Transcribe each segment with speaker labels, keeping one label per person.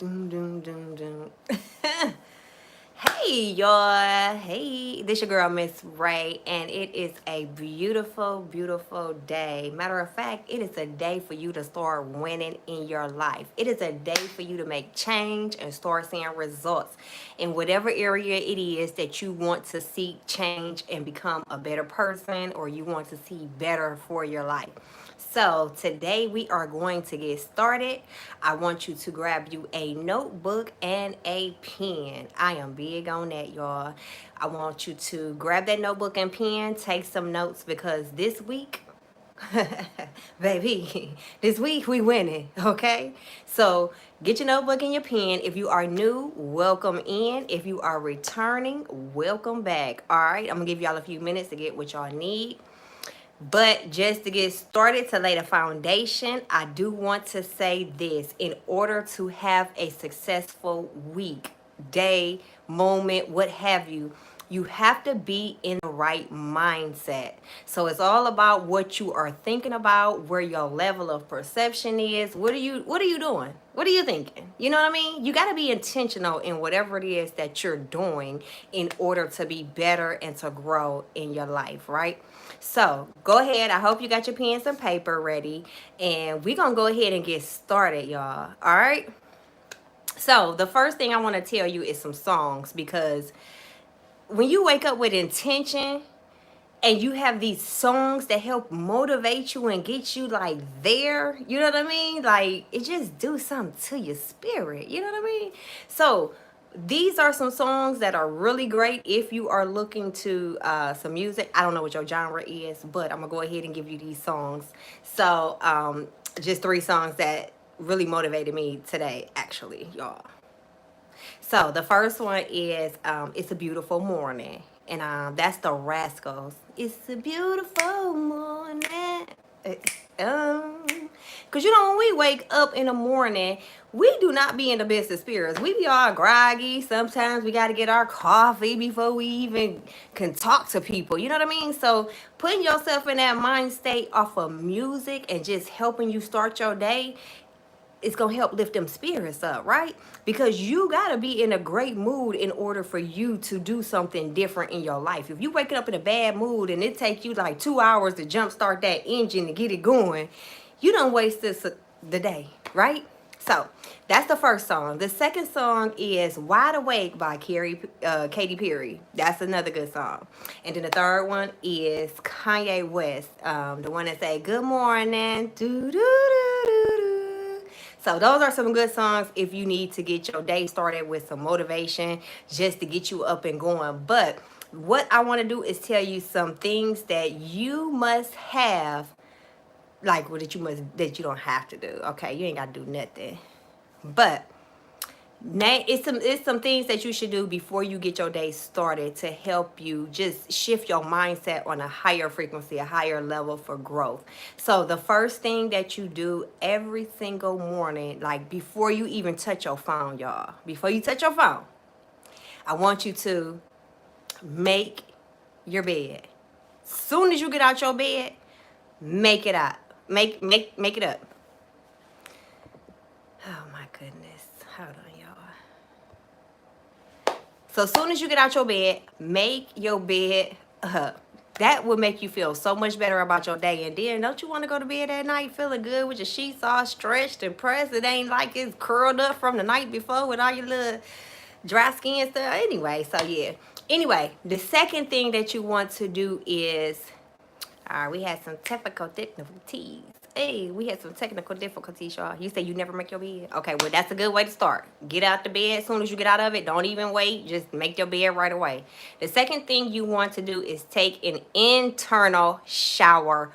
Speaker 1: Doom, doom, doom, doom. Hey, y'all. Hey, this your girl, Miss Ray, and it is a beautiful, beautiful day. Matter of fact, it is a day for you to start winning in your life. It is a day for you to make change and start seeing results in whatever area it is that you want to seek change and become a better person, or you want to see better for your life. So today we are going to get started. I want you to grab you a notebook and a pen. I am big on that, y'all. I want you to grab that notebook and pen, take some notes because this week, baby, this week we winning, okay? So get your notebook and your pen. If you are new, welcome in. If you are returning, welcome back. All right, I'm gonna give y'all a few minutes to get what y'all need. But just to get started, to lay the foundation, I do want to say this. In order to have a successful week, day, moment, what have you, you have to be in the right mindset. So it's all about what you are thinking about, where your level of perception is. What are you doing? What are you thinking? You know what I mean? You got to be intentional in whatever it is that you're doing in order to be better and to grow in your life, right? So go ahead. I hope you got your pens and paper ready. And we're going to go ahead and get started, y'all. All right. So the first thing I want to tell you is some songs, because when you wake up with intention and you have these songs that help motivate you and get you like there, you know what I mean? Like it just do something to your spirit, you know what I mean? So these are some songs that are really great if you are looking to some music. I don't know what your genre is, but I'm gonna go ahead and give you these songs. So just three songs that really motivated me today, actually, y'all. So the first one is "It's a Beautiful Morning," and that's the Rascals. It's a beautiful morning. Um, Cause you know when we wake up in the morning, we do not be in the best of spirits. We be all groggy. Sometimes we got to get our coffee before we even can talk to people. You know what I mean? So putting yourself in that mind state off of music and just helping you start your day, it's gonna help lift them spirits up, right? Because you gotta be in a great mood in order for you to do something different in your life. If you waking up in a bad mood and it take you like 2 hours to jumpstart that engine to get it going, you don't waste the day, right? So that's the first song. The second song is "Wide Awake" by Katy Perry. That's another good song. And then the third one is Kanye West, the one that say "Good morning." Doo, doo, doo, doo, doo. So those are some good songs if you need to get your day started with some motivation, just to get you up and going. But what I want to do is tell you some things that you must have, like what that you don't have to do. Okay, you ain't got to do nothing. But it's some things that you should do before you get your day started to help you just shift your mindset on a higher frequency, a higher level for growth. So the first thing that you do every single morning, like before you even touch your phone, y'all, before you touch your phone, I want you to make your bed. Soon as you get out your bed, make it up. Make it up. Oh my goodness. Hold on, y'all. So as soon as you get out your bed, make your bed up. That will make you feel so much better about your day. And then don't you want to go to bed at night feeling good with your sheets all stretched and pressed? It ain't like it's curled up from the night before with all your little dry skin stuff. Anyway, so yeah. Anyway, the second thing that you want to do is, all right, we had some technical difficulties. Hey, we had some technical difficulties, y'all. You say you never make your bed? Okay, well, that's a good way to start. Get out the bed as soon as you get out of it. Don't even wait. Just make your bed right away. The second thing you want to do is take an internal shower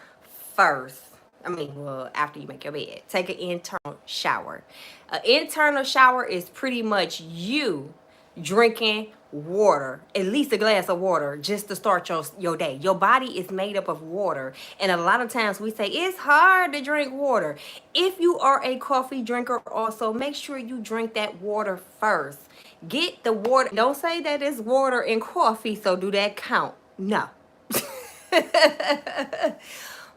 Speaker 1: first. I mean, well, after you make your bed. Take an internal shower. An internal shower is pretty much you drinking water, at least a glass of water, just to start your day. Your body is made up of water, and a lot of times we say it's hard to drink water. If you are a coffee drinker, also make sure you drink that water first. Get the water. Don't say that it's water and coffee, so do that count? No.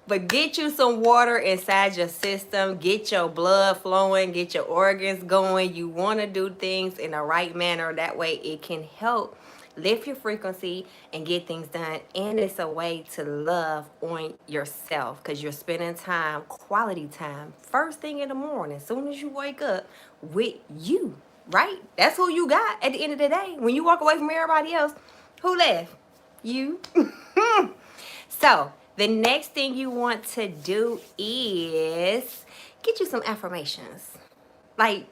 Speaker 1: But get you some water inside your system. Get your blood flowing. Get your organs going. You want to do things in the right manner. That way it can help lift your frequency and get things done. And it's a way to love on yourself because you're spending time, quality time, first thing in the morning, as soon as you wake up, with you, right? That's who you got at the end of the day. When you walk away from everybody else, who left? You. So the next thing you want to do is get you some affirmations. Like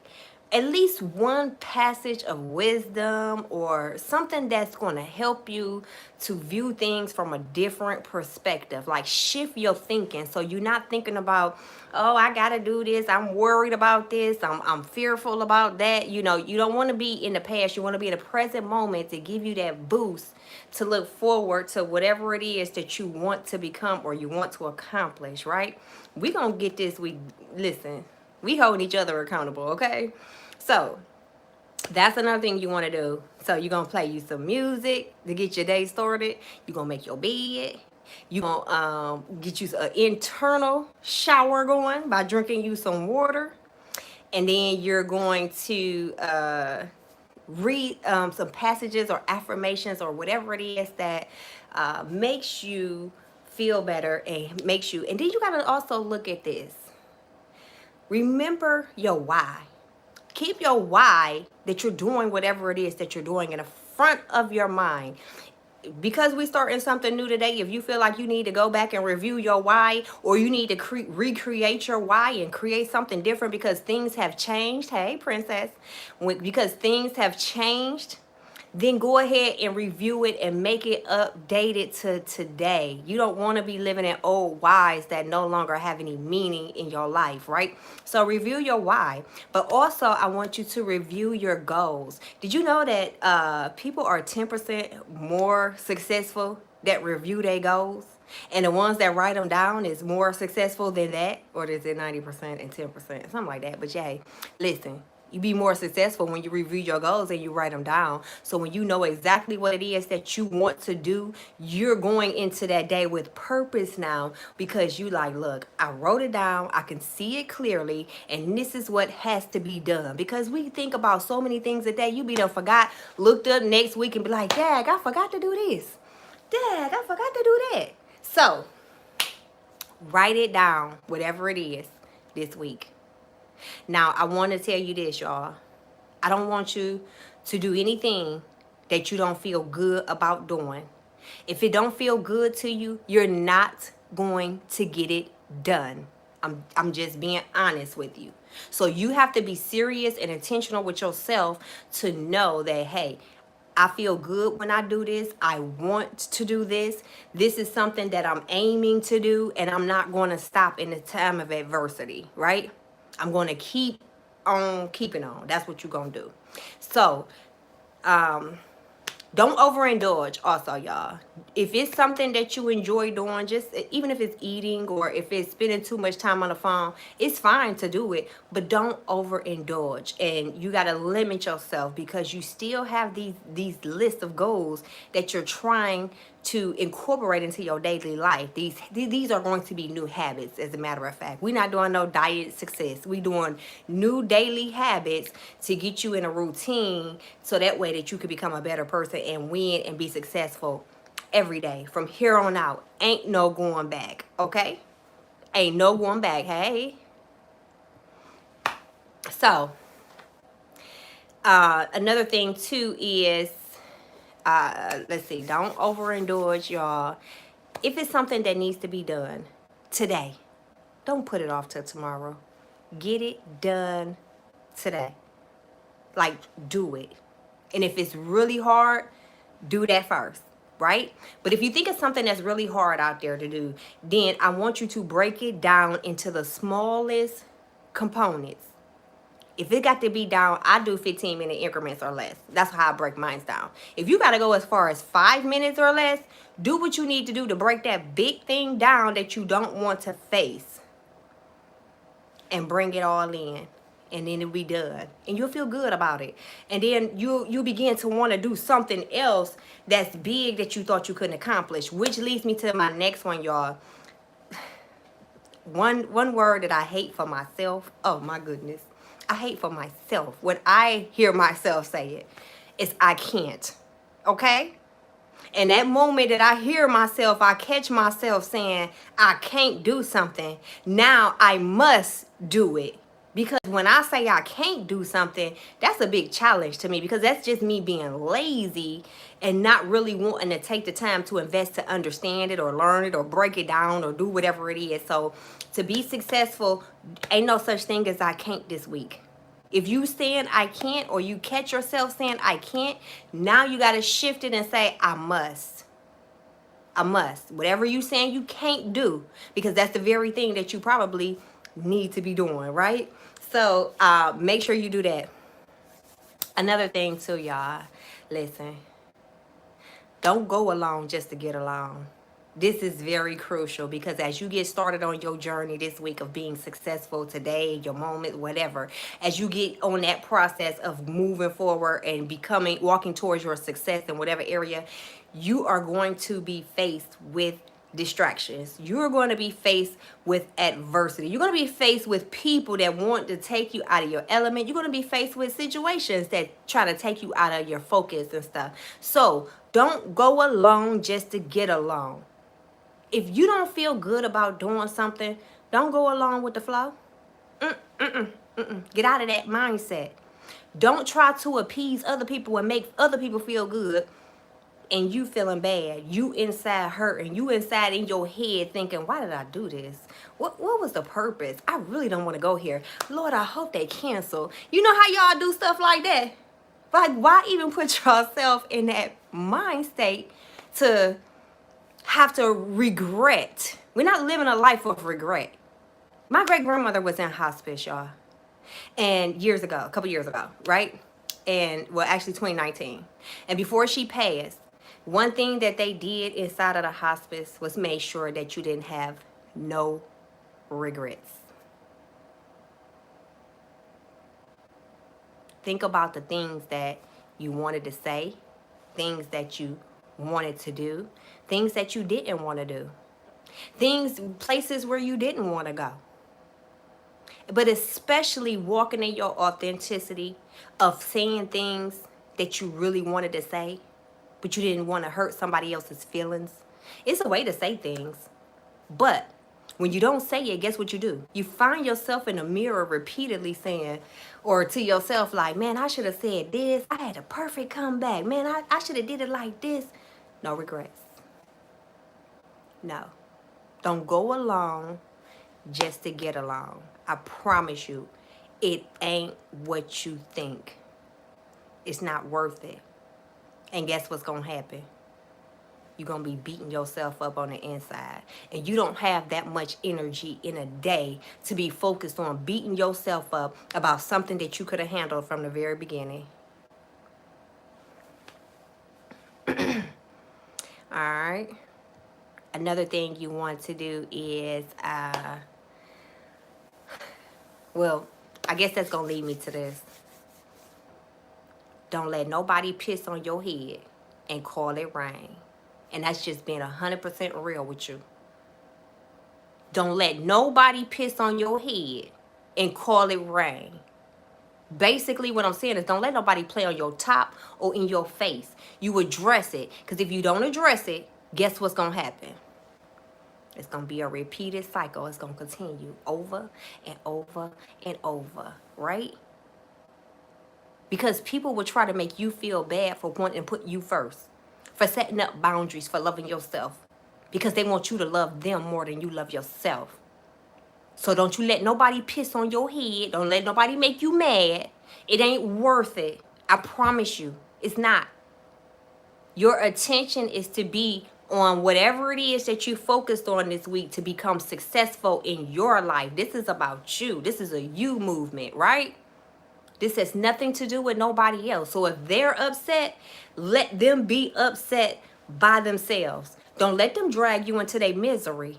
Speaker 1: at least one passage of wisdom or something that's going to help you to view things from a different perspective. Like shift your thinking so you're not thinking about, oh, I got to do this. I'm worried about this. I'm fearful about that. You know, you don't want to be in the past. You want to be in the present moment to give you that boost to look forward to whatever it is that you want to become or you want to accomplish, right? We're going to get this. Listen, we holding each other accountable, okay? So that's another thing you want to do. So you're going to play you some music to get your day started. You're going to make your bed. You're going to get you an internal shower going by drinking you some water. And then you're going to read some passages or affirmations or whatever it is that makes you feel better and makes you. And then you got to also look at this. Remember your why. Keep your why that you're doing whatever it is that you're doing in the front of your mind. Because we starting something new today, if you feel like you need to go back and review your why, or you need to recreate your why and create something different because things have changed. Hey, princess. Because things have changed, then go ahead and review it and make it updated to today. You don't want to be living in old whys that no longer have any meaning in your life, right? So review your why. But also, I want you to review your goals. Did you know that people are 10% more successful that review their goals? And the ones that write them down is more successful than that? Or is it 90% and 10%? Something like that. But yeah, listen. You be more successful when you review your goals and you write them down. So when you know exactly what it is that you want to do, you're going into that day with purpose now because you like, look, I wrote it down. I can see it clearly. And this is what has to be done. Because we think about so many things a day. You be done forgot, looked up next week and be like, Dag, I forgot to do this. Dag, I forgot to do that. So write it down, whatever it is, this week. Now, I want to tell you this, y'all. I don't want you to do anything that you don't feel good about doing. If it don't feel good to you, you're not going to get it done. I'm just being honest with you. So you have to be serious and intentional with yourself to know that, hey, I feel good when I do this. I want to do this. This is something that I'm aiming to do, and I'm not going to stop in the time of adversity, right? I'm going to keep on keeping on. That's what you're going to do. So, don't overindulge also, y'all. If it's something that you enjoy doing, just even if it's eating or if it's spending too much time on the phone, it's fine to do it, but don't overindulge. And you got to limit yourself because you still have these lists of goals that you're trying to incorporate into your daily life. These are going to be new habits, as a matter of fact. We're not doing no diet success. We're doing new daily habits to get you in a routine so that way that you can become a better person and win and be successful every day. From here on out, ain't no going back, okay? Ain't no going back, hey? So, another thing too is, let's see, don't overindulge, y'all. If it's something that needs to be done today, don't put it off till tomorrow. Get it done today. Like, do it. And if it's really hard, do that first, right? But if you think of something that's really hard out there to do, then I want you to break it down into the smallest components. If it got to be down, I do 15-minute increments or less. That's how I break mine down. If you got to go as far as 5 minutes or less, do what you need to do to break that big thing down that you don't want to face. And bring it all in. And then it'll be done. And you'll feel good about it. And then you'll begin to want to do something else that's big that you thought you couldn't accomplish. Which leads me to my next one, y'all. One word that I hate for myself. Oh my goodness. I hate for myself. When I hear myself say it, it's I can't. Okay? And that moment that I hear myself, I catch myself saying, I can't do something. Now I must do it. Because when I say I can't do something, that's a big challenge to me because that's just me being lazy and not really wanting to take the time to invest to understand it or learn it or break it down or do whatever it is. So to be successful, ain't no such thing as I can't this week. If you saying I can't or you catch yourself saying I can't, now you got to shift it and say I must. I must. Whatever you saying you can't do, because that's the very thing that you probably need to be doing, right? So make sure you do that. Another thing too, y'all, listen, don't go along just to get along. This is very crucial because as you get started on your journey this week of being successful today, your moment, whatever, as you get on that process of moving forward and walking towards your success in whatever area, you are going to be faced with distractions. You're going to be faced with adversity. You're going to be faced with people that want to take you out of your element. You're going to be faced with situations that try to take you out of your focus and stuff. So don't go along just to get along. If you don't feel good about doing something, don't go along with the flow. Get out of that mindset. Don't try to appease other people and make other people feel good and you feeling bad. You inside hurting. You inside in your head thinking, why did I do this? What was the purpose? I really don't want to go here. Lord, I hope they cancel. You know how y'all do stuff like that? Like, why even put yourself in that mind state to have to regret? We're not living a life of regret. My great grandmother was in hospice, y'all, and a couple years ago, right? And well, actually 2019. And before she passed, one thing that they did inside of the hospice was make sure that you didn't have no regrets. Think about the things that you wanted to say, things that you wanted to do, things that you didn't want to do, places where you didn't want to go. But especially walking in your authenticity of saying things that you really wanted to say, but you didn't want to hurt somebody else's feelings. It's a way to say things. But when you don't say it, guess what you do? You find yourself in the mirror repeatedly saying, or to yourself like, man, I should have said this. I had a perfect comeback. Man, I should have did it like this. No regrets. No. Don't go along just to get along. I promise you, it ain't what you think. It's not worth it. And guess what's going to happen? You're going to be beating yourself up on the inside. And you don't have that much energy in a day to be focused on beating yourself up about something that you could have handled from the very beginning. All right. Another thing you want to do is, well, I guess that's going to lead me to this. Don't let nobody piss on your head and call it rain. And that's just being 100% real with you. Don't let nobody piss on your head and call it rain. Basically, what I'm saying is don't let nobody play on your top or in your face. You address it. Because if you don't address it, guess what's going to happen? It's going to be a repeated cycle. It's going to continue over and over and over, right? Because people will try to make you feel bad for wanting to put you first, for setting up boundaries, for loving yourself, because they want you to love them more than you love yourself. So don't you let nobody piss on your head. Don't let nobody make you mad. It ain't worth it. I promise you, it's not. Your attention is to be on whatever it is that you focused on this week to become successful in your life. This is about you. This is a you movement, right? This has nothing to do with nobody else. So if they're upset, let them be upset by themselves. Don't let them drag you into their misery.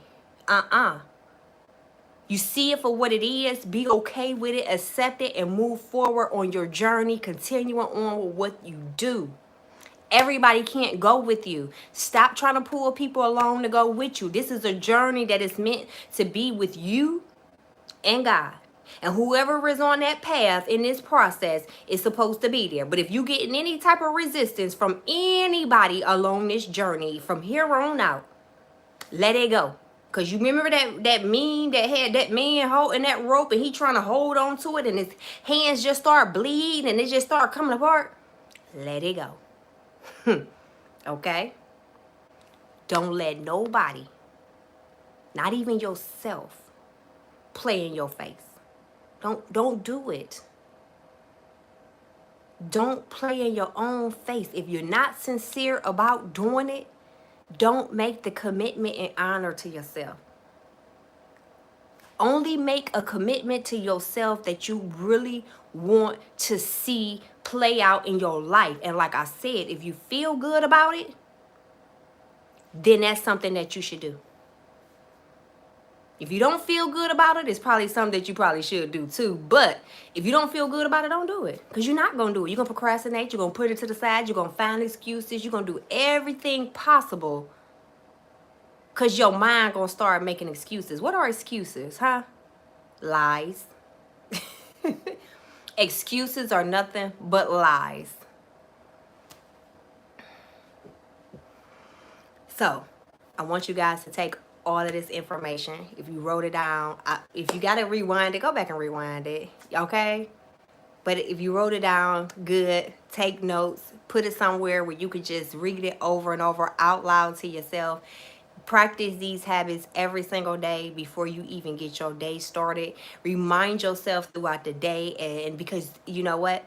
Speaker 1: You see it for what it is. Be okay with it. Accept it and move forward on your journey. Continuing on with what you do. Everybody can't go with you. Stop trying to pull people along to go with you. This is a journey that is meant to be with you and God. And whoever is on that path in this process is supposed to be there. But if you getting any type of resistance from anybody along this journey from here on out, let it go. Because you remember that meme that had that man holding that rope and he trying to hold on to it and his hands just start bleeding and it just start coming apart? Let it go. Okay? Don't let nobody, not even yourself, play in your face. Don't do it. Don't play in your own face. If you're not sincere about doing it, don't make the commitment and honor to yourself. Only make a commitment to yourself that you really want to see play out in your life. And like I said, if you feel good about it, then that's something that you should do. If you don't feel good about it, it's probably something that you probably should do too. But if you don't feel good about it, don't do it. Because you're not going to do it. You're going to procrastinate. You're going to put it to the side. You're going to find excuses. You're going to do everything possible. Because your mind going to start making excuses. What are excuses, huh? Lies. Excuses are nothing but lies. So, I want you guys to take all of this information. If you wrote it down, if you got to rewind it, go back and rewind it, okay? But if you wrote it down, good. Take notes. Put it somewhere where you could just read it over and over out loud to yourself. Practice these habits every single day before you even get your day started. Remind yourself throughout the day, and because you know what?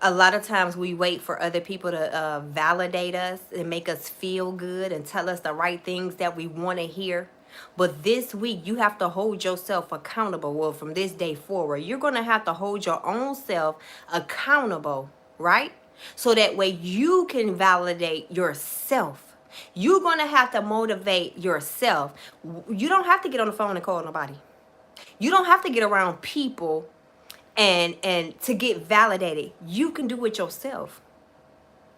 Speaker 1: A lot of times we wait for other people to validate us and make us feel good and tell us the right things that we want to hear. But this week, you have to hold yourself accountable. Well, from this day forward, you're going to have to hold your own self accountable, right? So that way you can validate yourself. You're going to have to motivate yourself. You don't have to get on the phone and call nobody. You don't have to get around people and to get validated. You can do it yourself.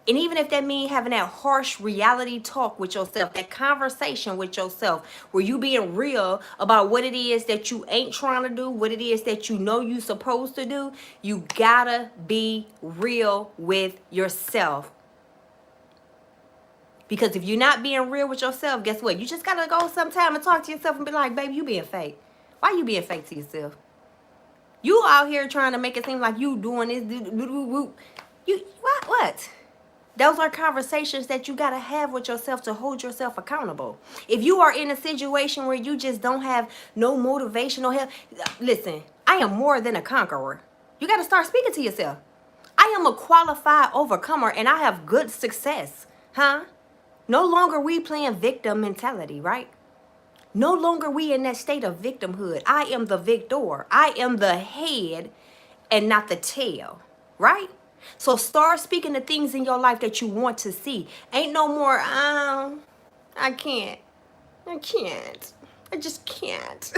Speaker 1: And even if that means having that harsh reality talk with yourself, that conversation with yourself, where you being real about what it is that you ain't trying to do, what it is that you know you supposed to do, you gotta be real with yourself. Because if you're not being real with yourself, guess what? You just gotta go sometime and talk to yourself and be like, baby, you being fake. Why you being fake to yourself? You out here trying to make it seem like you doing this. You what? Those are conversations that you got to have with yourself to hold yourself accountable. If you are in a situation where you just don't have no motivation or help, listen, I am more than a conqueror. You got to start speaking to yourself. I am a qualified overcomer and I have good success. Huh? No longer we playing victim mentality, right? No longer we in that state of victimhood. I am the victor. I am the head and not the tail, right? So start speaking the things in your life that you want to see. Ain't no more, I can't. I just can't.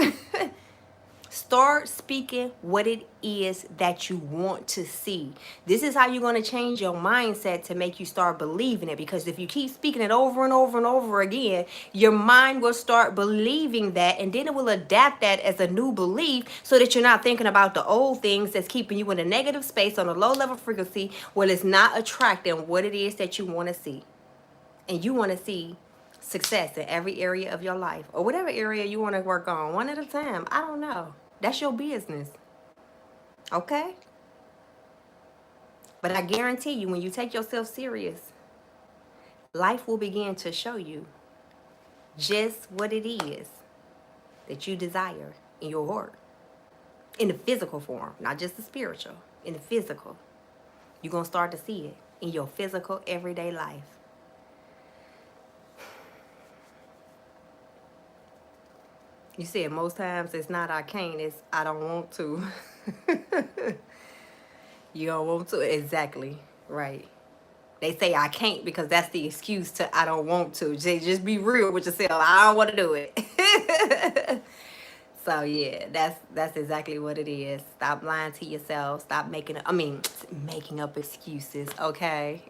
Speaker 1: Start speaking what it is that you want to see. This is how you're going to change your mindset to make you start believing it. Because if you keep speaking it over and over and over again, your mind will start believing that, and then it will adapt that as a new belief so that you're not thinking about the old things that's keeping you in a negative space on a low level frequency where it's not attracting what it is that you want to see. And you want to see success in every area of your life, or whatever area you want to work on, one at a time. I don't know. That's your business. Okay? But I guarantee you, when you take yourself serious, life will begin to show you just what it is that you desire in your heart. In the physical form, not just the spiritual. In the physical. You're going to start to see it in your physical, everyday life. You said most times it's not I can't, it's I don't want to. You don't want to? Exactly. Right. They say I can't because that's the excuse to I don't want to. Just be real with yourself. I don't want to do it. So yeah, that's exactly what it is. Stop lying to yourself. Stop making up excuses, okay?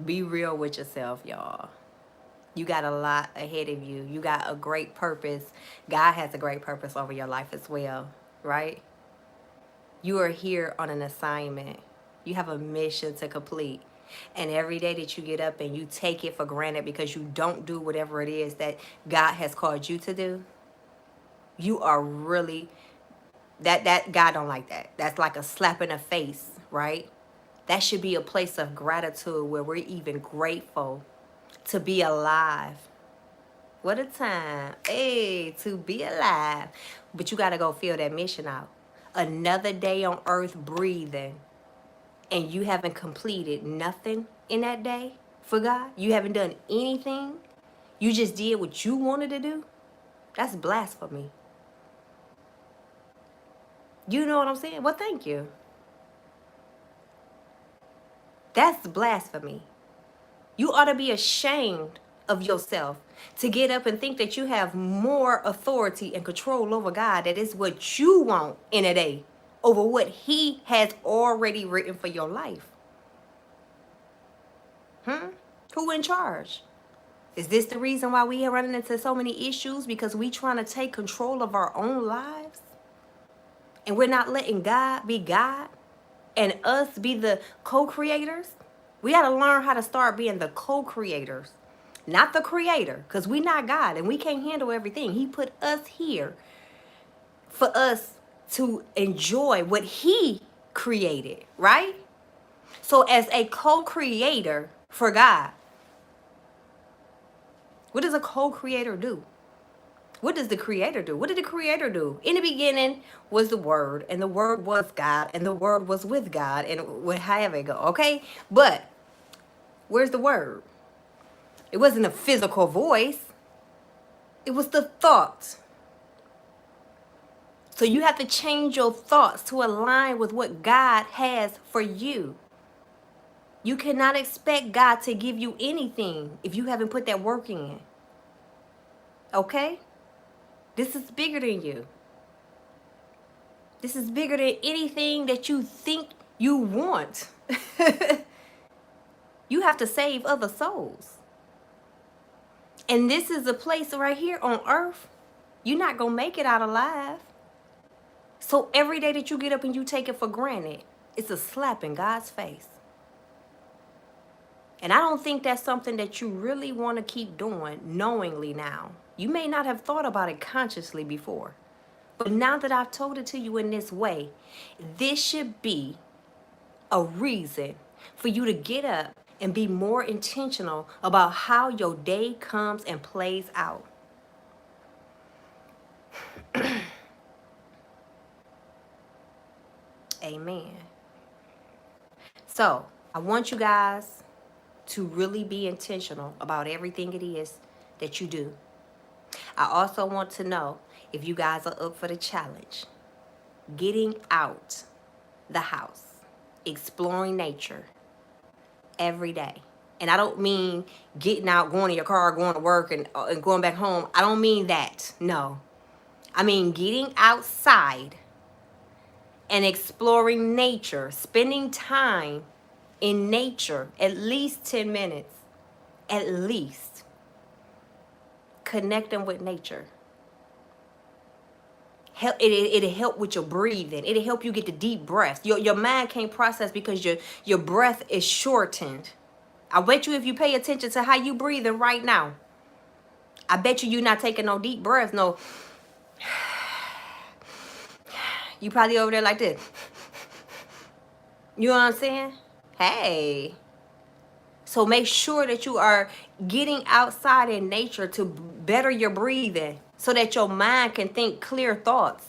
Speaker 1: Be real with yourself, y'all. You got a lot ahead of you. You got a great purpose. God has a great purpose over your life as well, right? You are here on an assignment. You have a mission to complete. And every day that you get up and you take it for granted because you don't do whatever it is that God has called you to do, you are really that God don't like that. That's like a slap in the face, right? That should be a place of gratitude where we're even grateful to be alive. What a time. Hey, to be alive. But you got to go fill that mission out. Another day on earth breathing, and you haven't completed nothing in that day for God. You haven't done anything. You just did what you wanted to do. That's blasphemy. You know what I'm saying? Well, thank you. That's blasphemy. You ought to be ashamed of yourself to get up and think that you have more authority and control over God. That is what you want in a day over what He has already written for your life. Who in charge? Is this the reason why we are running into so many issues? Because we trying to take control of our own lives? And we're not letting God be God and us be the co-creators? We got to learn how to start being the co-creators, not the creator, because we're not God and we can't handle everything. He put us here for us to enjoy what He created, right? So as a co-creator for God, what does a co-creator do? What does the creator do? What did the creator do? In the beginning was the word, and the word was God, and the word was with God, and however it go, okay? But where's the word? It wasn't a physical voice. It was the thought. So you have to change your thoughts to align with what God has for you. You cannot expect God to give you anything if you haven't put that work in. Okay? This is bigger than you. This is bigger than anything that you think you want. You have to save other souls. And this is a place right here on earth. You're not going to make it out alive. So every day that you get up and you take it for granted, it's a slap in God's face. And I don't think that's something that you really want to keep doing knowingly now. You may not have thought about it consciously before. But now that I've told it to you in this way, this should be a reason for you to get up and be more intentional about how your day comes and plays out. Amen. So I want you guys to really be intentional about everything it is that you do. I also want to know if you guys are up for the challenge. Getting out the house, exploring nature every day. And I don't mean getting out, going in your car, going to work, and going back home. I don't mean that. No. I mean getting outside and exploring nature, spending time in nature, at least 10 minutes, at least. Connecting with nature. It'll help with your breathing. It'll help you get the deep breaths. Your mind can't process because your breath is shortened. I bet you if you pay attention to how you breathing right now, I bet you're not taking no deep breaths. No, you probably over there like this. You know what I'm saying? Hey. So make sure that you are getting outside in nature to better your breathing so that your mind can think clear thoughts.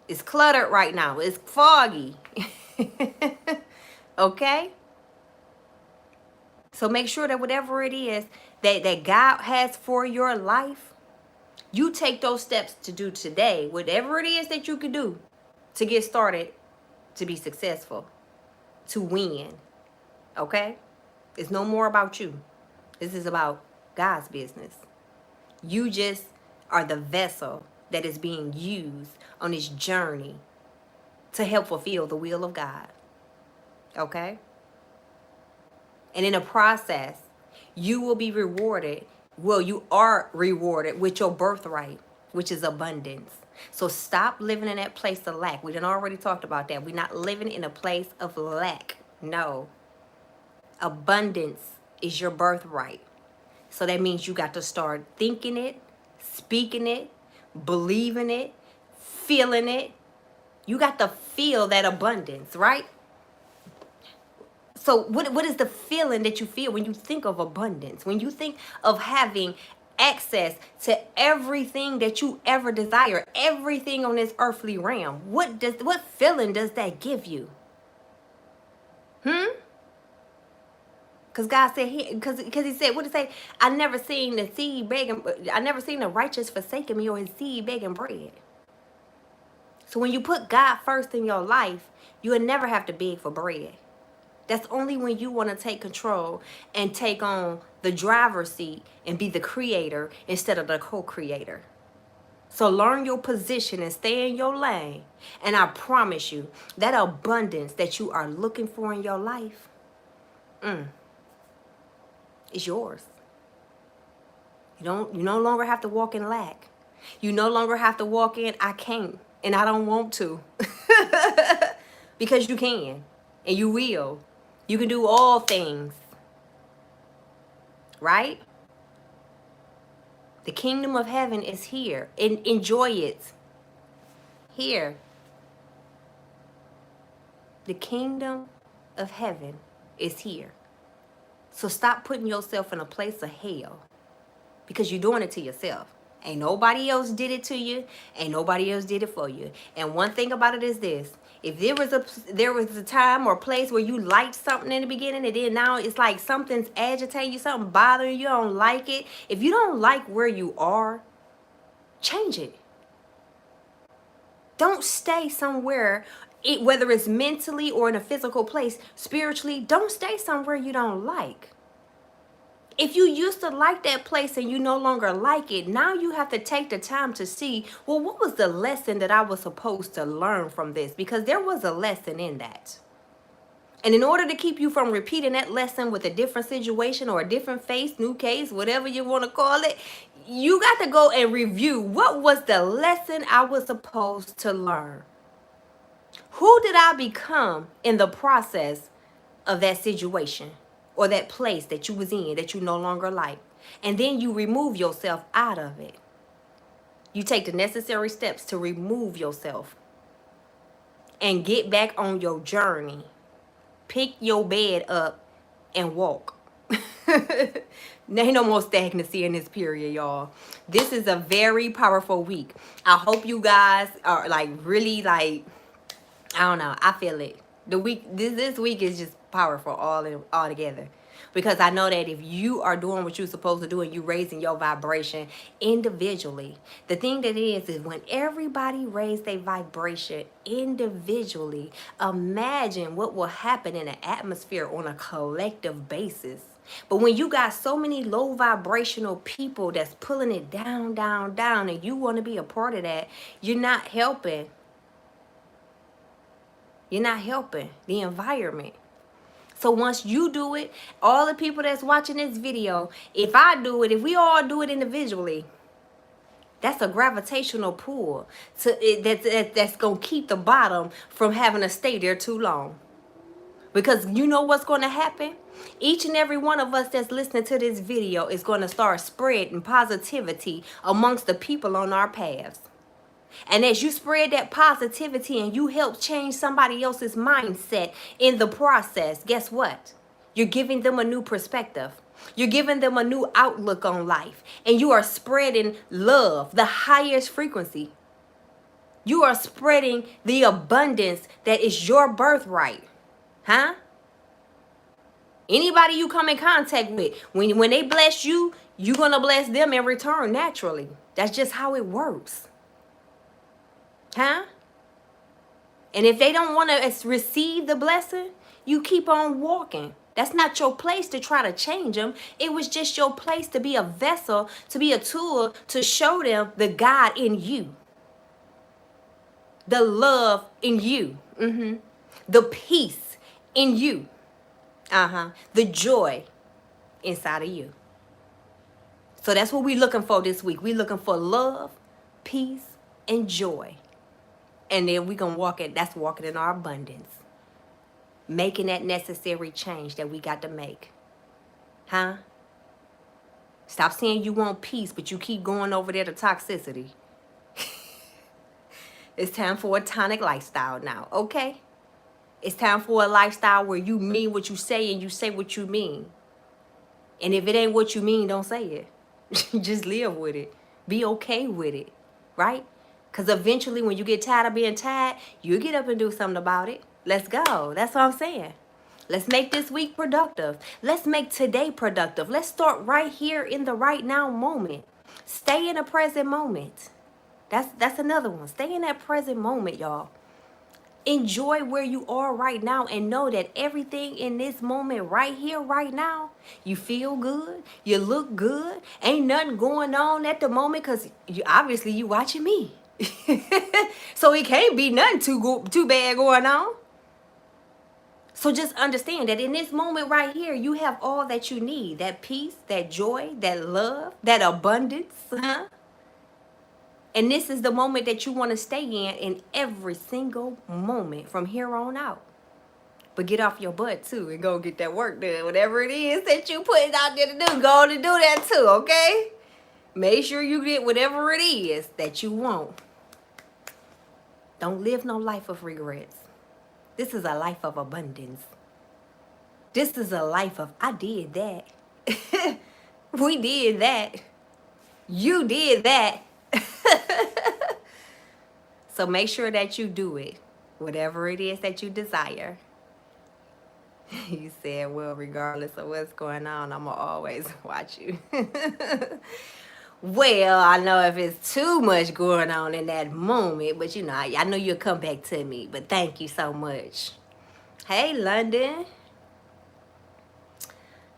Speaker 1: It's cluttered right now. It's foggy. Okay? So make sure that whatever it is that God has for your life, you take those steps to do today, whatever it is that you can do to get started, to be successful, to win. Okay? It's no more about you. This is about God's business. You just are the vessel that is being used on this journey to help fulfill the will of God. Okay? And in the process, you will be rewarded. Well, you are rewarded with your birthright, which is abundance. So stop living in that place of lack. We done already talked about that. We're not living in a place of lack. No. Abundance is your birthright. So that means you got to start thinking it, speaking it, believing it, feeling it. You got to feel that abundance, right? So what is the feeling that you feel when you think of abundance? When you think of having access to everything that you ever desire, everything on this earthly realm, what feeling does that give you? Because God said because he said, what did he say? I never seen the seed begging, I never seen the righteous forsaking me or his seed begging bread. So when you put God first in your life, you'll never have to beg for bread. That's only when you want to take control and take on the driver's seat and be the creator instead of the co-creator. So learn your position and stay in your lane. And I promise you, that abundance that you are looking for in your life is yours. You no longer have to walk in lack. You no longer have to walk in, I can't and I don't want to. Because you can and you will. You can do all things. Right? The kingdom of heaven is here. And enjoy it. Here. The kingdom of heaven is here. So stop putting yourself in a place of hell. Because you're doing it to yourself. Ain't nobody else did it to you. Ain't nobody else did it for you. And one thing about it is this. If there was a time or place where you liked something in the beginning and then now it's like something's agitating you, something bothering you, don't like it. If you don't like where you are, change it. Don't stay somewhere, whether it's mentally or in a physical place, spiritually, don't stay somewhere you don't like. If you used to like that place and you no longer like it, now you have to take the time to see, well, what was the lesson that I was supposed to learn from this? Because there was a lesson in that. And in order to keep you from repeating that lesson with a different situation or a different face, new case, whatever you want to call it, you got to go and review what was the lesson I was supposed to learn. Who did I become in the process of that situation? Or that place that you was in that you no longer like. And then you remove yourself out of it. You take the necessary steps to remove yourself. And get back on your journey. Pick your bed up and walk. There ain't no more stagnancy in this period, y'all. This is a very powerful week. I hope you guys are really I don't know. I feel it. This week is just powerful all together, because I know that if you are doing what you're supposed to do and you raising your vibration individually, the thing that is when everybody raise their vibration individually, imagine what will happen in the atmosphere on a collective basis. But when you got so many low vibrational people that's pulling it down, down, down, and you want to be a part of that, you're not helping. You're not helping the environment. So once you do it, all the people that's watching this video, if I do it, if we all do it individually, that's a gravitational pull that's going to keep the bottom from having to stay there too long. Because you know what's going to happen? Each and every one of us that's listening to this video is going to start spreading positivity amongst the people on our paths. And as you spread that positivity and you help change somebody else's mindset in the process, guess what? You're giving them a new perspective. You're giving them a new outlook on life. And you are spreading love, the highest frequency. You are spreading the abundance that is your birthright. Huh? Anybody you come in contact with, when they bless you, you're going to bless them in return naturally. That's just how it works. Huh? And if they don't want to receive the blessing, you keep on walking. That's not your place to try to change them. It was just your place to be a vessel, to be a tool, to show them the God in you. The love in you. The peace in you. The joy inside of you. So that's what we're looking for this week. We're looking for love, peace, and joy. And then we're going to walk it. That's walking in our abundance. Making that necessary change that we got to make. Huh? Stop saying you want peace, but you keep going over there to toxicity. It's time for a tonic lifestyle now, okay? It's time for a lifestyle where you mean what you say and you say what you mean. And if it ain't what you mean, don't say it. Just live with it. Be okay with it, right? Because eventually when you get tired of being tired, you get up and do something about it. Let's go. That's what I'm saying. Let's make this week productive. Let's make today productive. Let's start right here in the right now moment. Stay in the present moment. That's another one. Stay in that present moment, y'all. Enjoy where you are right now and know that everything in this moment right here, right now, you feel good, you look good, ain't nothing going on at the moment because obviously you watching me. So it can't be nothing too bad going on. So just understand that in this moment right here, you have all that you need. That peace, that joy, that love, that abundance. And this is the moment that you want to stay in every single moment from here on out. But get off your butt too and go get that work done. Whatever it is that you put out there to do, go on and do that too, okay? Make sure you get whatever it is that you want. Don't live no life of regrets. This is a life of abundance. This is a life of, I did that. We did that. You did that. So make sure that you do it. Whatever it is that you desire. You said, well, regardless of what's going on, I'm going to always watch you. Well, I know if it's too much going on in that moment, but you know, I know you'll come back to me. But thank you so much. Hey, London.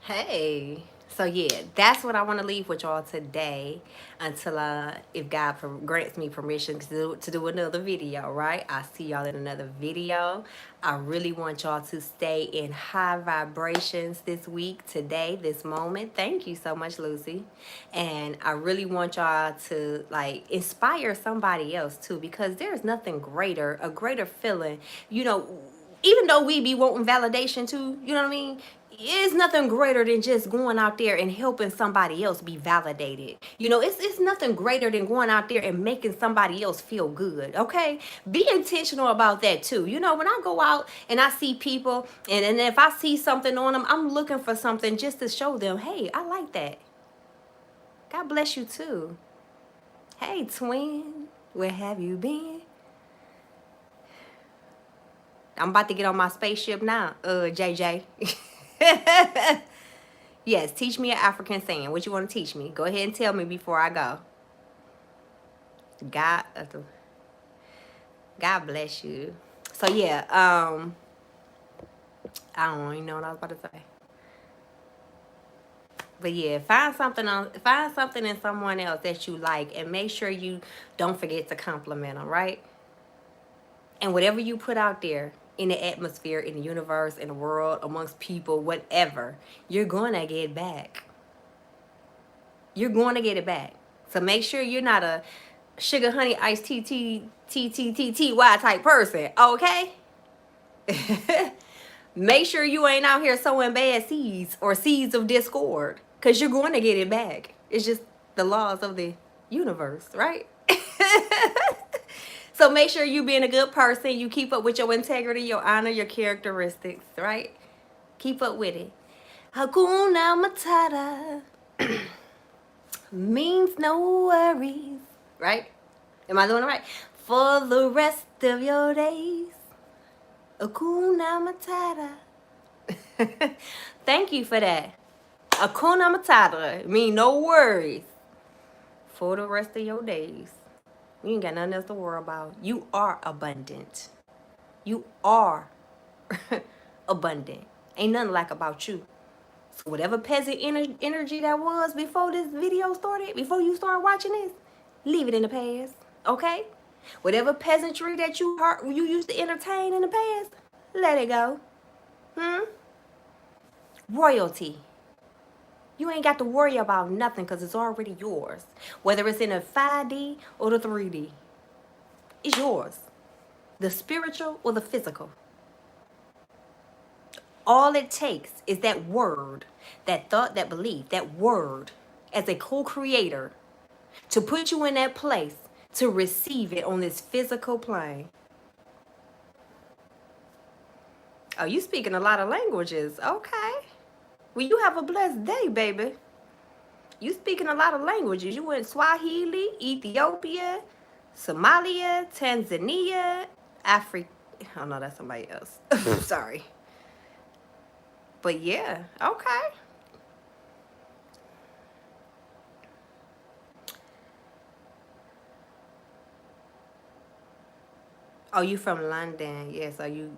Speaker 1: Hey. So yeah, that's what I want to leave with y'all today until if God grants me permission to do another video, right? I'll see y'all in another video. I really want y'all to stay in high vibrations this week, today, this moment. Thank you so much, Lucy. And I really want y'all to like inspire somebody else too, because there's nothing greater, a greater feeling, you know, even though we be wanting validation too, you know what I mean? It's nothing greater than just going out there and helping somebody else be validated. You know, it's nothing greater than going out there and making somebody else feel good, okay? Be intentional about that too. You know, when I go out and I see people and if I see something on them, I'm looking for something just to show them, hey, I like that. God bless you too. Hey, twin, where have you been? I'm about to get on my spaceship now, JJ. Yes, teach me an African saying. What you want to teach me? Go ahead and tell me before I go. God bless you. So yeah, I don't even know what I was about to say. But yeah, find something in someone else that you like, and make sure you don't forget to compliment them, right? And whatever you put out there in the atmosphere, in the universe, in the world, amongst people, whatever, you're going to get back. You're going to get it back. So make sure you're not a sugar, honey, iced tea, TY type person, okay? Make sure you ain't out here sowing bad seeds or seeds of discord, because you're going to get it back. It's just the laws of the universe, right? So make sure you being a good person. You keep up with your integrity, your honor, your characteristics, right? Keep up with it. Hakuna Matata means no worries, right? Am I doing it right? For the rest of your days. Hakuna Matata. Thank you for that. Hakuna Matata mean no worries for the rest of your days. You ain't got nothing else to worry about. You are abundant. You are abundant. Ain't nothing like about you. So whatever peasant energy that was before this video started, before you started watching this, leave it in the past, okay? Whatever peasantry that you used to entertain in the past, let it go. royalty. You ain't got to worry about nothing because it's already yours. Whether it's in a 5D or the 3D, it's yours. The spiritual or the physical. All it takes is that word, that thought, that belief, that word as a co-creator to put you in that place to receive it on this physical plane. Oh, you speaking a lot of languages. Okay. Well, you have a blessed day, baby. You speaking a lot of languages. You went Swahili, Ethiopia, Somalia, Tanzania, Africa. Oh, no, that's somebody else. Sorry. But yeah, okay. Oh, you from London. Yes, are you?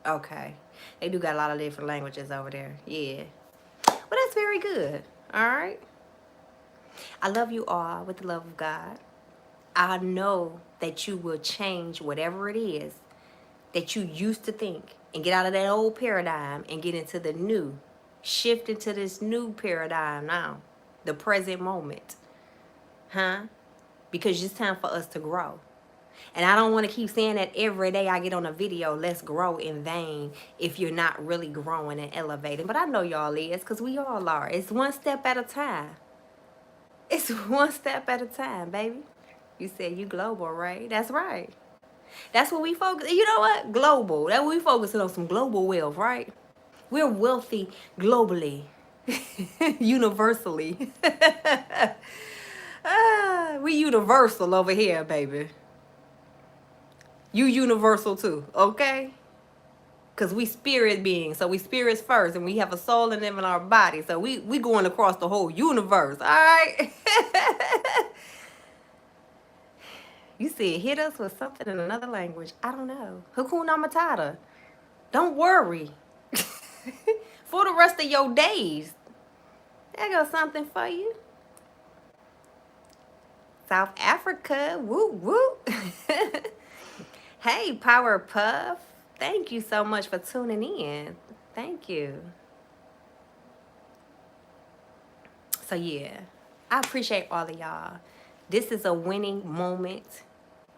Speaker 1: Okay. They do got a lot of different languages over there. Yeah. Well, that's very good. All right. I love you all with the love of God. I know that you will change whatever it is that you used to think and get out of that old paradigm and get into the new. Shift into this new paradigm now, the present moment. Huh? Because it's time for us to grow. And I don't want to keep saying that every day I get on a video, let's grow in vain if you're not really growing and elevating. But I know y'all is because we all are. It's one step at a time. It's one step at a time, baby. You said you global, right? That's right. That's what we focus. You know what? Global. That we focusing on some global wealth, right? We're wealthy globally, universally. We universal over here, baby. You universal too, okay? Because we spirit beings, so we spirits first, and we have a soul in them in our body. So we going across the whole universe, all right? You said hit us with something in another language. I don't know. Hakuna Matata. Don't worry. For the rest of your days. There goes something for you. South Africa. Woo woo. Hey, Power Puff. Thank you so much for tuning in. Thank you. So yeah, I appreciate all of y'all. This is a winning moment.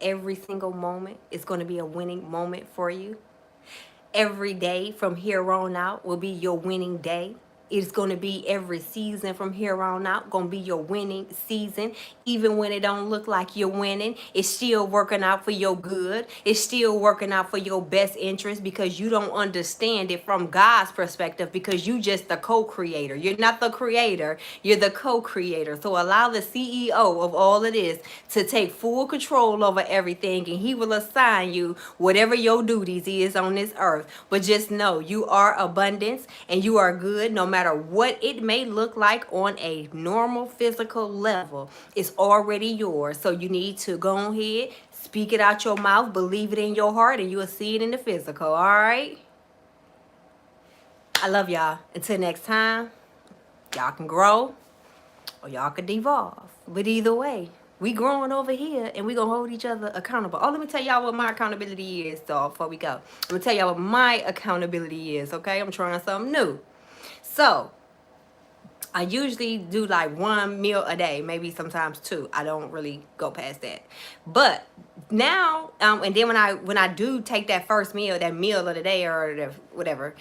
Speaker 1: Every single moment is going to be a winning moment for you. Every day from here on out will be your winning day. It's going to be every season from here on out going to be your winning season. Even when it don't look like you're winning, it's still working out for your good. It's still working out for your best interest because you don't understand it from God's perspective because you just the co-creator. You're not the creator, you're the co-creator. So allow the CEO of all of this to take full control over everything and he will assign you whatever your duties is on this earth. But just know you are abundance and you are good no matter what it may look like on a normal physical level. It's already yours. So you need to go ahead, speak it out your mouth, believe it in your heart, and you will see it in the physical. All right? I love y'all. Until next time, y'all can grow or y'all can devolve. But either way, we growing over here and we gonna hold each other accountable. Oh, let me tell y'all what my accountability is, though, before we go. Let me tell y'all what my accountability is, okay? I'm trying something new. So, I usually do like one meal a day, maybe sometimes two. I don't really go past that. But now, and then when I do take that first meal, that meal of the day or the, whatever,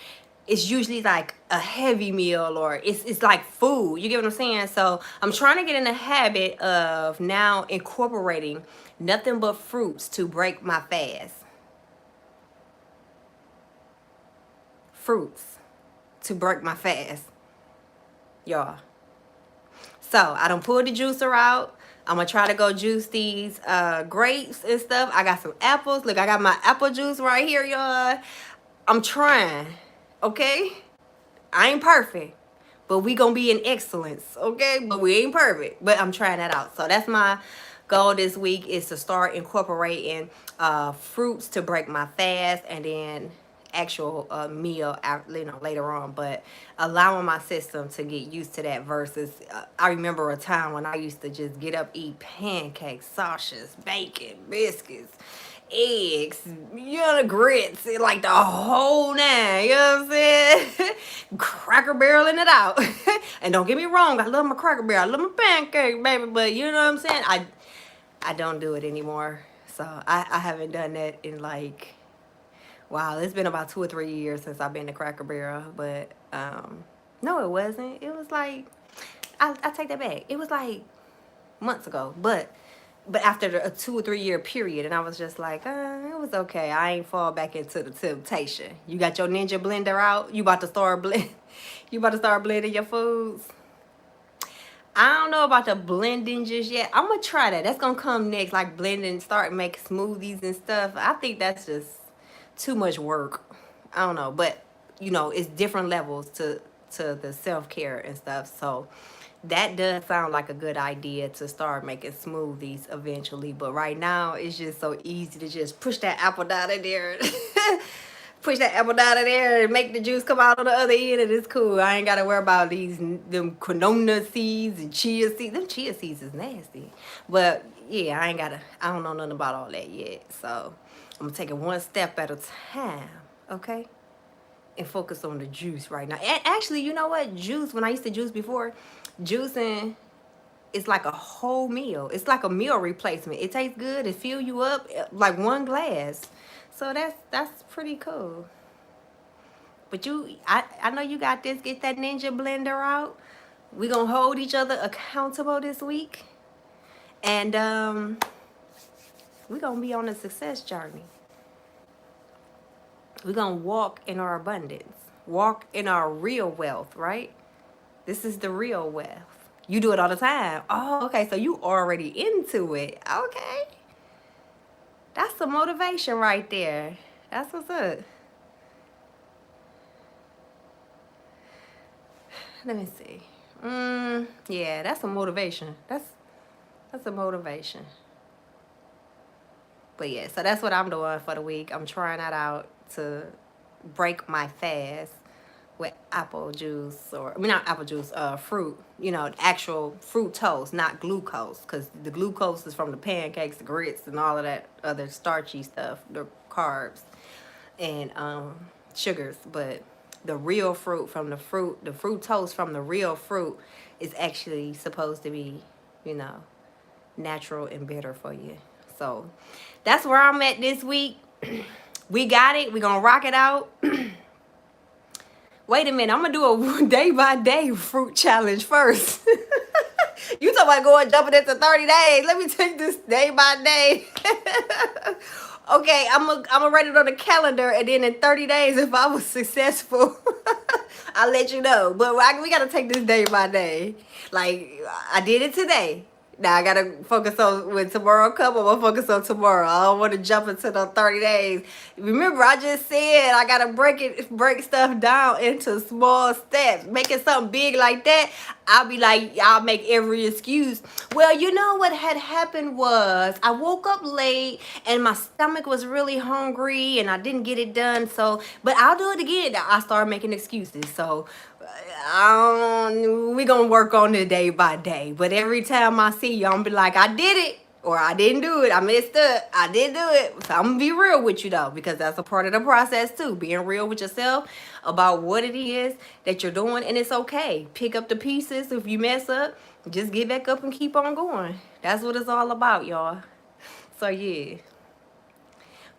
Speaker 1: it's usually like a heavy meal or it's like food. You get what I'm saying? So I'm trying to get in the habit of now incorporating nothing but fruits to break my fast. Fruits to break my fast. Y'all. So I don't pull the juicer out. I'm gonna try to go juice these grapes and stuff. I got some apples. Look, I got my apple juice right here, y'all. I'm trying, okay? I ain't perfect, but we gonna be in excellence, okay? But we ain't perfect, but I'm trying that out. So that's my goal this week is to start incorporating fruits to break my fast and then actual meal later on, but allowing my system to get used to that versus I remember a time when I used to just get up, eat pancakes, sausages, bacon, biscuits, eggs, you know, the grits, like the whole nine, you know what I'm saying? Cracker barreling it out. And don't get me wrong, I love my Cracker Barrel, I love my pancake, baby, but you know what I'm saying? I don't do it anymore. So I haven't done that in like, wow, it's been about 2 or 3 years since I've been to Cracker Barrel, but no, it wasn't. It was like, I take that back. It was like months ago, but after a 2 or 3 year period, and I was just like, it was okay. I ain't fall back into the temptation. You got your Ninja blender out. You about to start blend. You about to start blending your foods. I don't know about the blending just yet. I'm gonna try that. That's gonna come next, like blending, start making smoothies and stuff. I think that's just too much work. I don't know, but you know, it's different levels to the self-care and stuff. So that does sound like a good idea to start making smoothies eventually. But right now, it's just so easy to just push that apple down in there. Push that apple down in there and make the juice come out on the other end, and it's cool. I ain't got to worry about them quinoa seeds and chia seeds. Them chia seeds is nasty. But yeah, I don't know nothing about all that yet. So I'm going to take it one step at a time, okay? And focus on the juice right now. And actually, you know what? Juice, when I used to juice before, juicing is like a whole meal. It's like a meal replacement. It tastes good. It fill you up like one glass. So that's pretty cool. But I know you got this. Get that Ninja blender out. We gonna hold each other accountable this week, and we gonna be on a success journey. We're gonna walk in our abundance, walk in our real wealth, right? This is the real wealth. You do it all the time. Oh, okay. So you already into it. Okay. That's the motivation right there. That's what's up. Let me see. Yeah, that's a motivation. That's a motivation. But yeah, so that's what I'm doing for the week. I'm trying that out to break my fast with apple juice, or I mean not apple juice, fruit. You know, actual fructose, not glucose, because the glucose is from the pancakes, the grits, and all of that other starchy stuff, the carbs and sugars. But the real fruit from the fructose from the real fruit is actually supposed to be, you know, natural and better for you. So that's where I'm at this week. We got it. We're going to rock it out. Wait a minute. I'm going to do a day-by-day fruit challenge first. You talking about going jumping into 30 days. Let me take this day by day. Okay, I'm gonna write it on the calendar, and then in 30 days, if I was successful, I'll let you know. But we got to take this day by day. Like, I did it today. Now I gotta focus on when tomorrow come. I'm gonna focus on tomorrow. I don't want to jump into the 30 days. Remember, I just said I gotta break stuff down into small steps. Making something big like that, I'll be like, I'll make every excuse. Well, you know what had happened was I woke up late and my stomach was really hungry and I didn't get it done. So, but I'll do it again. I started making excuses. So we gonna work on it day by day. But every time I see you, I'm gonna be like, I did it, or I didn't do it. I messed up. I didn't do it. So I'm gonna be real with you though, because that's a part of the process too. Being real with yourself about what it is that you're doing, and it's okay. Pick up the pieces. If you mess up, just get back up and keep on going. That's what it's all about, y'all. So yeah.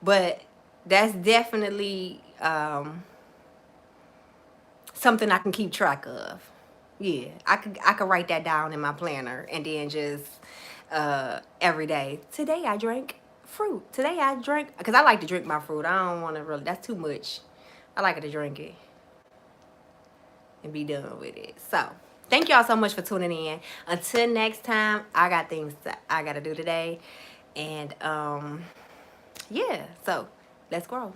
Speaker 1: But that's definitely something I can keep track of. Yeah, I could write that down in my planner, and then just every day. Today I drank fruit. Today I drank, because I like to drink my fruit. I don't want to really, that's too much. I like to drink it and be done with it. So thank y'all so much for tuning in. Until next time, I got things I gotta do today, and yeah. So let's grow.